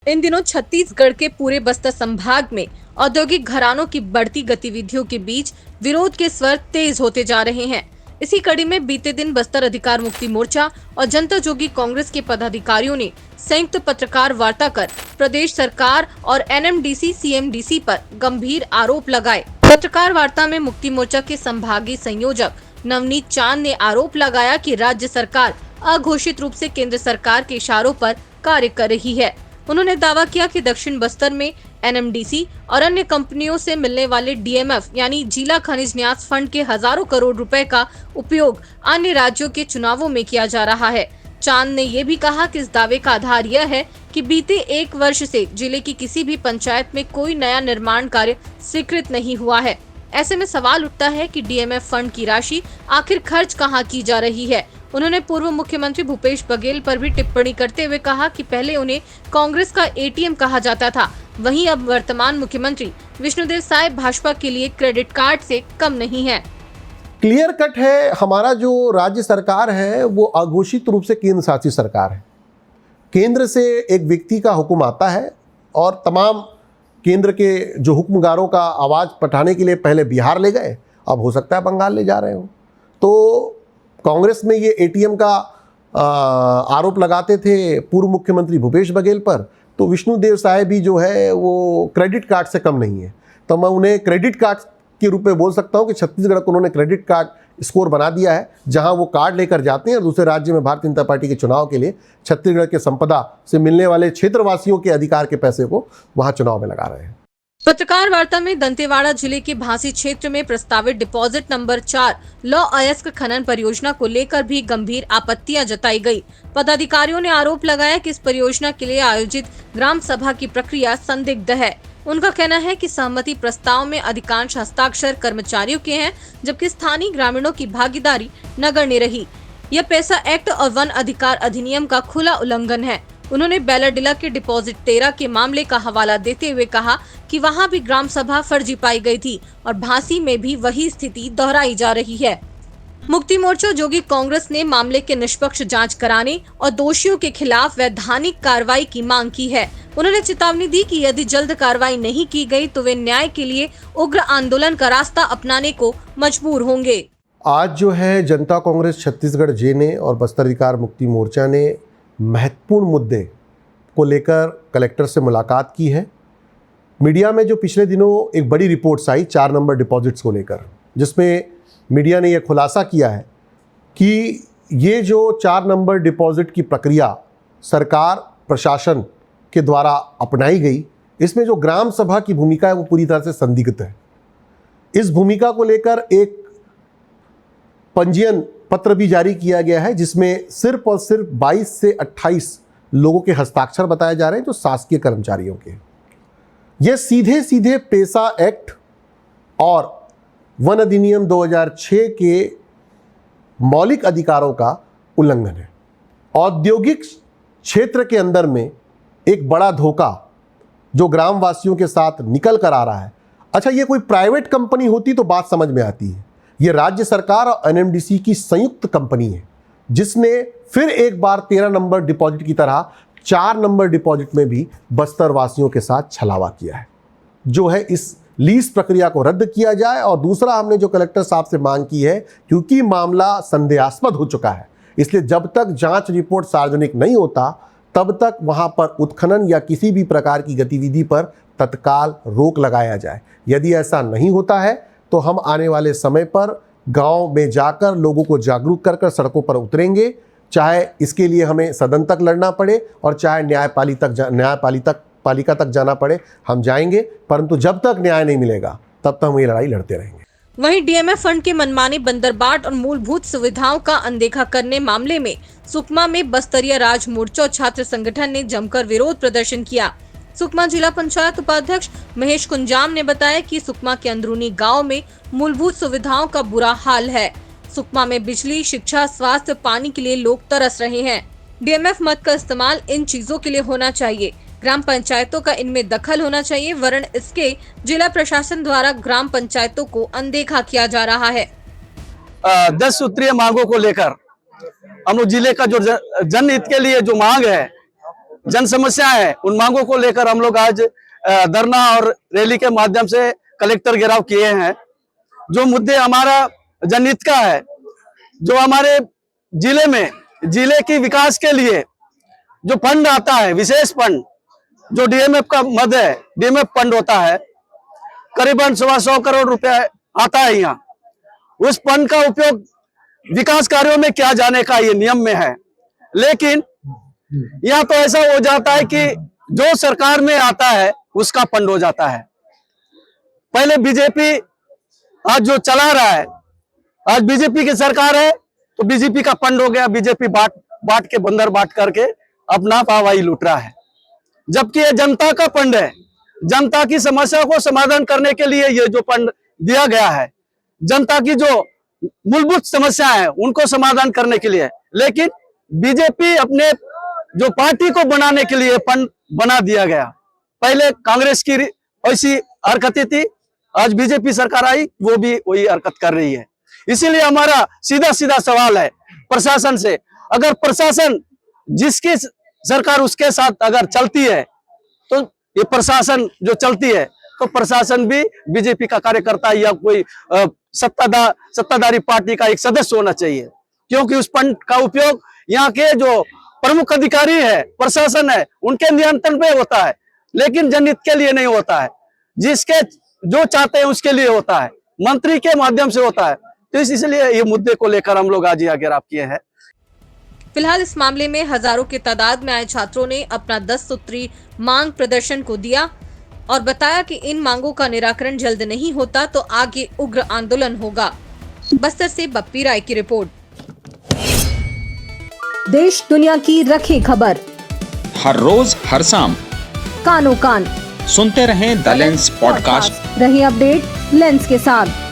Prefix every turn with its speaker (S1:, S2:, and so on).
S1: इन दिनों छत्तीसगढ़ के पूरे बस्तर संभाग में औद्योगिक घरानों की बढ़ती गतिविधियों के बीच विरोध के स्वर तेज होते जा रहे हैं। इसी कड़ी में बीते दिन बस्तर अधिकार मुक्ति मोर्चा और जनता जोगी कांग्रेस के पदाधिकारियों ने संयुक्त पत्रकार वार्ता कर प्रदेश सरकार और एनएमडीसी सीएमडीसी पर गंभीर आरोप लगाए। पत्रकार वार्ता में मुक्ति मोर्चा के संभागीय संयोजक नवनीत चांद ने आरोप लगाया कि राज्य सरकार अघोषित रूप से केंद्र सरकार के इशारों पर कार्य कर रही है। उन्होंने दावा किया कि दक्षिण बस्तर में एनएमडीसी और अन्य कंपनियों से मिलने वाले डीएमएफ यानी जिला खनिज न्यास फंड के हजारों करोड़ रुपए का उपयोग अन्य राज्यों के चुनावों में किया जा रहा है। चांद ने ये भी कहा कि इस दावे का आधार यह है कि बीते 1 वर्ष से जिले की किसी भी पंचायत में कोई नया निर्माण कार्य स्वीकृत नहीं हुआ है। ऐसे में सवाल उठता है कि डीएमएफ फंड की राशि आखिर खर्च कहां की जा रही है। उन्होंने पूर्व मुख्यमंत्री भूपेश बघेल पर भी टिप्पणी करते हुए कहा कि पहले उन्हें कांग्रेस का एटीएम कहा जाता था, वहीं अब वर्तमान मुख्यमंत्री विष्णुदेव साय भाजपा के लिए क्रेडिट कार्ड से कम नहीं है।
S2: क्लियर कट है, हमारा जो राज्य सरकार है वो अघोषित रूप से केंद्र शासित सरकार है। केंद्र से एक व्यक्ति का हुक्म आता है और तमाम केंद्र के जो हुक्मगारों का आवाज़ पठाने के लिए पहले बिहार ले गए, अब हो सकता है बंगाल ले जा रहे हो। तो कांग्रेस में ये एटीएम का आरोप लगाते थे पूर्व मुख्यमंत्री भूपेश बघेल पर, तो विष्णुदेव साय भी जो है वो क्रेडिट कार्ड से कम नहीं है। तो मैं उन्हें क्रेडिट कार्ड के रूप में बोल सकता हूं कि छत्तीसगढ़ को उन्होंने क्रेडिट कार्ड स्कोर बना दिया है, जहां वो कार्ड लेकर जाते हैं और दूसरे राज्य में भारतीय जनता पार्टी के चुनाव के लिए छत्तीसगढ़ के संपदा से मिलने वाले क्षेत्रवासियों के अधिकार के पैसे को वहां चुनाव में लगा रहे हैं।
S1: पत्रकार वार्ता में दंतेवाड़ा जिले के भांसी क्षेत्र में प्रस्तावित डिपॉजिट नंबर 4 लौ अयस्क खनन परियोजना को लेकर भी गंभीर आपत्तियां जताई गई। पदाधिकारियों ने आरोप लगाया कि इस परियोजना के लिए आयोजित ग्राम सभा की प्रक्रिया संदिग्ध है। उनका कहना है कि सहमति प्रस्ताव में अधिकांश हस्ताक्षर कर्मचारियों के हैं, जबकि स्थानीय ग्रामीणों की भागीदारी नगण्य रही। यह पैसा एक्ट और वन अधिकार अधिनियम का खुला उल्लंघन है। उन्होंने बैलाडीला के डिपॉजिट 13 के मामले का हवाला देते हुए कहा कि वहां भी ग्राम सभा फर्जी पाई गई थी और भांसी में भी वही स्थिति दोहराई जा रही है। मुक्ति मोर्चा जोगी कांग्रेस ने मामले के निष्पक्ष जांच कराने और दोषियों के खिलाफ वैधानिक कार्रवाई की मांग की है। उन्होंने चेतावनी दी कि यदि जल्द कार्रवाई नहीं की गई तो वे न्याय के लिए उग्र आंदोलन का रास्ता अपनाने को मजबूर होंगे।
S2: आज जो है जनता कांग्रेस छत्तीसगढ़ जे ने और बस्तर अधिकार मुक्ति मोर्चा ने महत्वपूर्ण मुद्दे को लेकर कलेक्टर से मुलाकात की है। मीडिया में जो पिछले दिनों एक बड़ी रिपोर्ट्स आई 4 नंबर डिपॉजिट्स को लेकर, जिसमें मीडिया ने यह खुलासा किया है कि ये जो 4 नंबर डिपॉजिट की प्रक्रिया सरकार प्रशासन के द्वारा अपनाई गई, इसमें जो ग्राम सभा की भूमिका है वो पूरी तरह से संदिग्ध है। इस भूमिका को लेकर एक पंजीयन पत्र भी जारी किया गया है, जिसमें सिर्फ और सिर्फ 22 से 28 लोगों के हस्ताक्षर बताए जा रहे हैं जो शासकीय कर्मचारियों के। ये सीधे सीधे पेसा एक्ट और वन अधिनियम 2006 के मौलिक अधिकारों का उल्लंघन है। औद्योगिक क्षेत्र के अंदर में एक बड़ा धोखा जो ग्रामवासियों के साथ निकल कर आ रहा है। अच्छा, ये कोई प्राइवेट कंपनी होती तो बात समझ में आती है। ये राज्य सरकार और एनएमडीसी की संयुक्त कंपनी है, जिसने फिर एक बार 13 नंबर डिपॉजिट की तरह 4 नंबर डिपॉजिट में भी बस्तर वासियों के साथ छलावा किया है। जो है इस लीज प्रक्रिया को रद्द किया जाए। और दूसरा, हमने जो कलेक्टर साहब से मांग की है, क्योंकि मामला संदेहास्पद हो चुका है, इसलिए जब तक जांच रिपोर्ट सार्वजनिक नहीं होता तब तक वहां पर उत्खनन या किसी भी प्रकार की गतिविधि पर तत्काल रोक लगाया जाए। यदि ऐसा नहीं होता है तो हम आने वाले समय पर गांव में जाकर लोगों को जागरूक कर सड़कों पर उतरेंगे, चाहे इसके लिए हमें सदन तक लड़ना पड़े और चाहे न्यायपालिका तक जाना पड़े, हम जाएंगे। परंतु जब तक न्याय नहीं मिलेगा तब तक हम ये लड़ाई लड़ते रहेंगे।
S1: वहीं डीएमएफ फंड के मनमाने बंदरबाट और मूलभूत सुविधाओं का अनदेखा करने मामले में सुकमा में बस्तरिया राज मोर्चा और छात्र संगठन ने जमकर विरोध प्रदर्शन किया। सुकमा जिला पंचायत उपाध्यक्ष महेश कुंजाम ने बताया कि सुकमा के अंदरूनी गांव में मूलभूत सुविधाओं का बुरा हाल है। सुकमा में बिजली, शिक्षा, स्वास्थ्य, पानी के लिए लोग तरस रहे हैं। डीएमएफ मद का इस्तेमाल इन चीजों के लिए होना चाहिए। ग्राम पंचायतों का इनमें दखल होना चाहिए, वरन इसके जिला प्रशासन द्वारा ग्राम पंचायतों को अनदेखा किया जा रहा है।
S3: 10 सूत्रीय मांगों को लेकर हम लोग जिले का जो जनहित के लिए जो मांग है जन समस्याएं हैं उन मांगों को लेकर हम लोग आज धरना और रैली के माध्यम से कलेक्टर घेराव किए हैं। जो मुद्दे हमारा जनहित का है, जो हमारे जिले में जिले की विकास के लिए जो फंड आता है, विशेष फंड जो डीएमएफ का मद है, डीएमएफ फंड होता है, करीबन 125 करोड़ रुपया आता है यहाँ। उस फंड का उपयोग विकास कार्यों में किया जाने का ये नियम में है, लेकिन यहाँ तो ऐसा हो जाता है कि जो सरकार में आता है उसका फंड हो जाता है। पहले बीजेपी आज जो चला रहा है, आज बीजेपी की सरकार है तो बीजेपी का फंड हो गया, बीजेपी बांट के बंदर बांट करके अपना पावाई लूट रहा है, जबकि ये जनता का फंड है। जनता की समस्या को समाधान करने के लिए ये जो फंड दिया गया है, जनता की जो मूलभूत समस्या है उनको समाधान करने के लिए, लेकिन बीजेपी अपने जो पार्टी को बनाने के लिए फंड बना दिया गया। पहले कांग्रेस की ऐसी हरकतें थी, आज बीजेपी सरकार आई वो भी वही हरकत कर रही है। इसीलिए हमारा सीधा सीधा सवाल है प्रशासन से, अगर प्रशासन जिसकी सरकार उसके साथ अगर चलती है तो ये प्रशासन जो चलती है तो प्रशासन भी बीजेपी का कार्यकर्ता या कोई सत्ताधारी पार्टी का एक सदस्य होना चाहिए, क्योंकि उस फंड का उपयोग यहाँ के जो प्रमुख अधिकारी है, प्रशासन है, उनके नियंत्रण पे होता है, लेकिन जनहित के लिए नहीं होता है। जिसके जो चाहते हैं उसके लिए होता है, मंत्री के माध्यम से होता है। तो इसलिए ये मुद्दे को लेकर हम लोग आज यहाँ घेराव किए हैं।
S1: फिलहाल इस मामले में हजारों की तादाद में आए छात्रों ने अपना 10 सूत्री मांग प्रदर्शन को दिया और बताया कि इन मांगों का निराकरण जल्द नहीं होता तो आगे उग्र आंदोलन होगा। बस्तर से बप्पी राय की रिपोर्ट।
S4: देश दुनिया की रखी खबर
S5: हर रोज हर शाम
S4: कानो कान
S5: सुनते रहें द लेंस पॉडकास्ट।
S4: रहे अपडेट लेंस के साथ।